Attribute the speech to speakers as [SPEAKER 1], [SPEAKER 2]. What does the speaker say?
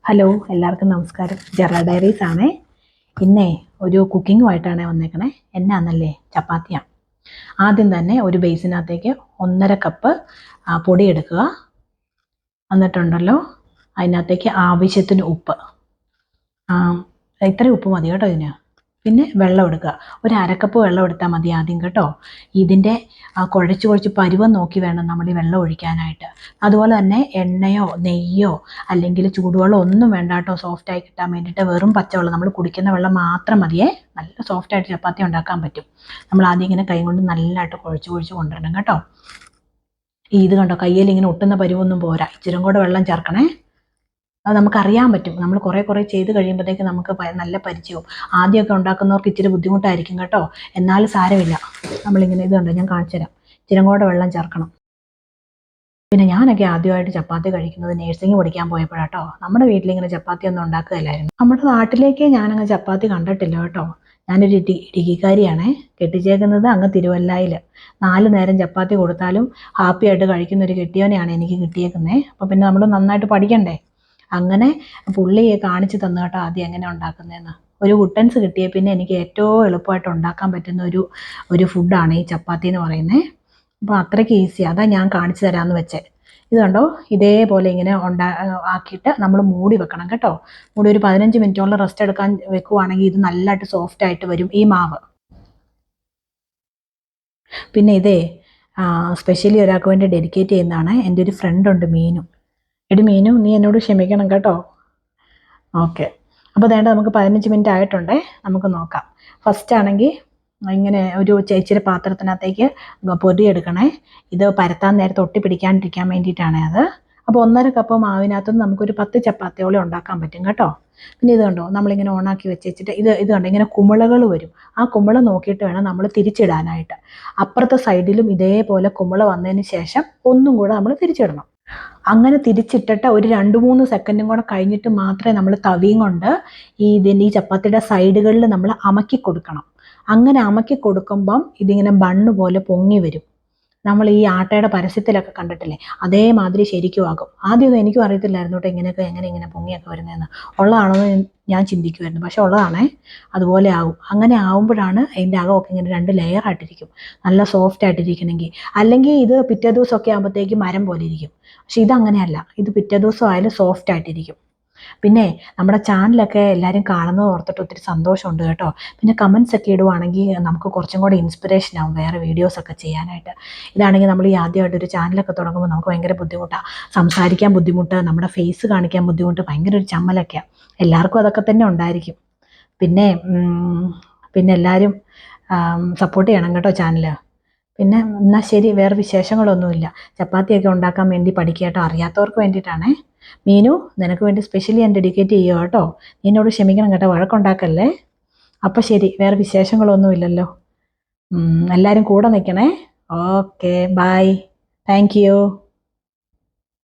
[SPEAKER 1] Hello, എല്ലാവർക്കും നമസ്കാരം. ജെറ diaries ആണേ. ഇന്നേ ഒരു കുക്കിങ്ങുമായിട്ടാണ് വന്നേക്കണേ. എന്നാന്നല്ലേ, ചപ്പാത്തിയാണ്. ആദ്യം തന്നെ ഒരു ബേസിനകത്തേക്ക് 1.5 കപ്പ് പൊടി എടുക്കുക. എന്നിട്ടുണ്ടല്ലോ അതിനകത്തേക്ക് ആവശ്യത്തിന് ഉപ്പ്, ഇത്രയും ഉപ്പ് മതി കേട്ടോ ഇതിന്. പിന്നെ വെള്ളം എടുക്കുക. ഒരു 1/2 കപ്പ് വെള്ളം എടുത്താൽ മതി ആദ്യം കേട്ടോ. ഇതിൻ്റെ കുഴച്ച് പരുവം നോക്കി വേണം നമ്മൾ ഈ വെള്ളം ഒഴിക്കാനായിട്ട്. അതുപോലെ തന്നെ എണ്ണയോ നെയ്യോ അല്ലെങ്കിൽ ചൂടുവെള്ളം ഒന്നും വേണ്ട കേട്ടോ. സോഫ്റ്റായി കിട്ടാൻ വേണ്ടിയിട്ട് വെറും പച്ചവെള്ളം, നമ്മൾ കുടിക്കുന്ന വെള്ളം മാത്രം മതിയേ. നല്ല സോഫ്റ്റായിട്ട് ചപ്പാത്തി ഉണ്ടാക്കാൻ പറ്റും. നമ്മൾ ആദ്യം ഇങ്ങനെ കൈ കൊണ്ട് നല്ലതായിട്ട് കുഴച്ച് കൊണ്ടുവരണം കേട്ടോ. ഇത് കണ്ടോ, കയ്യിൽ ഇങ്ങനെ ഒട്ടുന്ന പരുവൊന്നും പോരാ. ഇച്ചിരി കൂടെ വെള്ളം ചേർക്കണേ. അത് നമുക്കറിയാൻ പറ്റും. നമ്മൾ കുറേ ചെയ്ത് കഴിയുമ്പോഴത്തേക്ക് നമുക്ക് നല്ല പരിചയവും. ആദ്യമൊക്കെ ഉണ്ടാക്കുന്നവർക്ക് ഇച്ചിരി ബുദ്ധിമുട്ടായിരിക്കും കേട്ടോ. എന്നാലും സാരമില്ല. നമ്മളിങ്ങനെ ഇത് കണ്ടോ, ഞാൻ കാണിച്ചു തരാം. ഇച്ചിരി കൂടെ വെള്ളം ചേർക്കണം. പിന്നെ ഞാനൊക്കെ ആദ്യമായിട്ട് ചപ്പാത്തി കഴിക്കുന്നത് നേഴ്സിംഗ് പഠിക്കാൻ പോയപ്പോഴാട്ടോ. നമ്മുടെ വീട്ടിലിങ്ങനെ ചപ്പാത്തി ഒന്നും ഉണ്ടാക്കുകയില്ലായിരുന്നു. നമ്മുടെ നാട്ടിലേക്ക് ഞാനങ്ങ് ചപ്പാത്തി കണ്ടിട്ടില്ല കേട്ടോ. ഞാനൊരു ഇടുക്കിക്കാരിയാണേ. കെട്ടിച്ചേക്കുന്നത് അങ്ങ് തിരുവല്ലയിൽ. 4 നേരം ചപ്പാത്തി കൊടുത്താലും ഹാപ്പി ആയിട്ട് കഴിക്കുന്ന ഒരു കെട്ടിയവനെയാണ് എനിക്ക് കിട്ടിയേക്കുന്നത്. അപ്പോൾ പിന്നെ നമ്മൾ നന്നായിട്ട് പഠിക്കണ്ടേ. അങ്ങനെ പുള്ളിയെ കാണിച്ചു തന്നു കേട്ടോ ആദ്യം എങ്ങനെ ഉണ്ടാക്കുന്നതെന്ന്. ഒരു ഗുട്ടൻസ് കിട്ടിയ പിന്നെ എനിക്ക് ഏറ്റവും എളുപ്പമായിട്ട് ഉണ്ടാക്കാൻ പറ്റുന്ന ഒരു ഫുഡാണ് ഈ ചപ്പാത്തി എന്ന് പറയുന്നത്. അപ്പോൾ അത്രയ്ക്ക് ഈസിയാണ്. അതാ ഞാൻ കാണിച്ചു തരാമെന്ന് വെച്ചേ. ഇത് കണ്ടോ, ഇതേപോലെ ഇങ്ങനെ ആക്കിയിട്ട് നമ്മൾ മൂടി വെക്കണം കേട്ടോ. മൂടി ഒരു 15 മിനിറ്റോളം റെസ്റ്റ് എടുക്കാൻ വെക്കുവാണെങ്കിൽ ഇത് നല്ലതായിട്ട് സോഫ്റ്റ് ആയിട്ട് വരും ഈ മാവ്. പിന്നെ ഇതേ സ്പെഷ്യലി ഒരാൾക്ക് വേണ്ടി ഡെഡിക്കേറ്റ് ചെയ്യുന്നതാണ്. എൻ്റെ ഒരു ഫ്രണ്ട് ഉണ്ട്, മീനു. എടി മീനു, നീ എന്നോട് ക്ഷമിക്കണം കേട്ടോ. ഓക്കെ, അപ്പോൾ വേണ്ട, നമുക്ക് 15 മിനിറ്റ് ആയിട്ടുണ്ടേ. നമുക്ക് നോക്കാം. ഫസ്റ്റ് ആണെങ്കിൽ ഇങ്ങനെ ഒരു ഇച്ചിരി പാത്രത്തിനകത്തേക്ക് പൊടി എടുക്കണേ. ഇത് പരത്താൻ നേരത്തെ ഒട്ടി പിടിക്കാണ്ടിരിക്കാൻ വേണ്ടിയിട്ടാണ് അത്. അപ്പോൾ 1.5 കപ്പ് മാവിനകത്തുനിന്ന് നമുക്കൊരു 10 ചപ്പാത്തിയോളം ഉണ്ടാക്കാൻ പറ്റും കേട്ടോ. പിന്നെ ഇത് കണ്ടോ, നമ്മളിങ്ങനെ ഓണാക്കി വെച്ചിട്ട് ഇത് കണ്ടോ, ഇങ്ങനെ കുമിളകൾ വരും. ആ കുമിള നോക്കിയിട്ട് വേണം നമ്മൾ തിരിച്ചിടാനായിട്ട്. അപ്പുറത്തെ സൈഡിലും ഇതേപോലെ കുമിള വന്നതിന് ശേഷം ഒന്നും കൂടെ നമ്മൾ തിരിച്ചിടണം. അങ്ങനെ തിരിച്ചിട്ടിട്ട് ഒരു 2-3 സെക്കൻഡും കൂടെ കഴിഞ്ഞിട്ട് മാത്രമേ നമ്മൾ തവിയും കൊണ്ട് ഈ ചപ്പാത്തിയുടെ സൈഡുകളിൽ നമ്മൾ അമക്കി കൊടുക്കണം. അങ്ങനെ അമക്കി കൊടുക്കുമ്പം ഇതിങ്ങനെ ബണ്ണ് പോലെ പൊങ്ങി വരും. നമ്മൾ ഈ ആട്ടയുടെ പരസ്യത്തിലൊക്കെ കണ്ടിട്ടില്ലേ, അതേമാതിരി ശരിക്കും ആകും. ആദ്യമൊന്നും എനിക്കും അറിയത്തില്ലായിരുന്നു കേട്ടോ എങ്ങനെ പൊങ്ങിയൊക്കെ വരുന്നതെന്ന്. ഉള്ളതാണെന്ന് ഞാൻ ചിന്തിക്കുമായിരുന്നു. പക്ഷെ ഉള്ളതാണേ. അതുപോലെ ആകും. അങ്ങനെ ആകുമ്പോഴാണ് അതിൻ്റെ അകമൊക്കെ ഇങ്ങനെ 2 ലെയർ ആയിട്ടിരിക്കും. നല്ല സോഫ്റ്റ് ആയിട്ടിരിക്കണമെങ്കിൽ. അല്ലെങ്കിൽ ഇത് പിറ്റേ ദിവസമൊക്കെ ആകുമ്പോഴത്തേക്ക് മരം പോലെ ഇരിക്കും. പക്ഷെ ഇതങ്ങനെയല്ല. ഇത് പിറ്റേ ദിവസം ആയാലും സോഫ്റ്റ് ആയിട്ടിരിക്കും. പിന്നെ നമ്മുടെ ചാനലൊക്കെ എല്ലാവരും കാണുന്നത് ഓർത്തിട്ട് ഒത്തിരി സന്തോഷമുണ്ട് കേട്ടോ. പിന്നെ കമൻസ് ഒക്കെ ഇടുവാണെങ്കിൽ നമുക്ക് കുറച്ചും കൂടി ഇൻസ്പിറേഷൻ ആവും വേറെ വീഡിയോസൊക്കെ ചെയ്യാനായിട്ട്. ഇതാണെങ്കിൽ നമ്മൾ ഈ ആദ്യമായിട്ട് ഒരു ചാനലൊക്കെ തുടങ്ങുമ്പോൾ നമുക്ക് ഭയങ്കര ബുദ്ധിമുട്ടാണ്. സംസാരിക്കാൻ ബുദ്ധിമുട്ട്, നമ്മുടെ ഫേസ് കാണിക്കാൻ ബുദ്ധിമുട്ട്, ഭയങ്കര ഒരു ചമ്മലൊക്കെയാണ്. എല്ലാവർക്കും അതൊക്കെ തന്നെ ഉണ്ടായിരിക്കും. പിന്നെ എല്ലാവരും സപ്പോർട്ട് ചെയ്യണം കേട്ടോ ചാനൽ. പിന്നെ എന്നാൽ ശരി, വേറെ വിശേഷങ്ങളൊന്നുമില്ല. ചപ്പാത്തിയൊക്കെ ഉണ്ടാക്കാൻ വേണ്ടി പഠിക്കുക കേട്ടോ. അറിയാത്തവർക്ക് വേണ്ടിയിട്ടാണേ. മീനു, നിനക്ക് വേണ്ടി സ്പെഷ്യലി ഞാൻ ഡെഡിക്കേറ്റ് ചെയ്യുക കേട്ടോ. നീ എന്നോട് ക്ഷമിക്കണം കേട്ടോ, വഴക്കുണ്ടാക്കല്ലേ. അപ്പം ശരി, വേറെ വിശേഷങ്ങളൊന്നുമില്ലല്ലോ. എല്ലാവരും കൂടെ നിൽക്കണേ. Okay, bye. Thank U.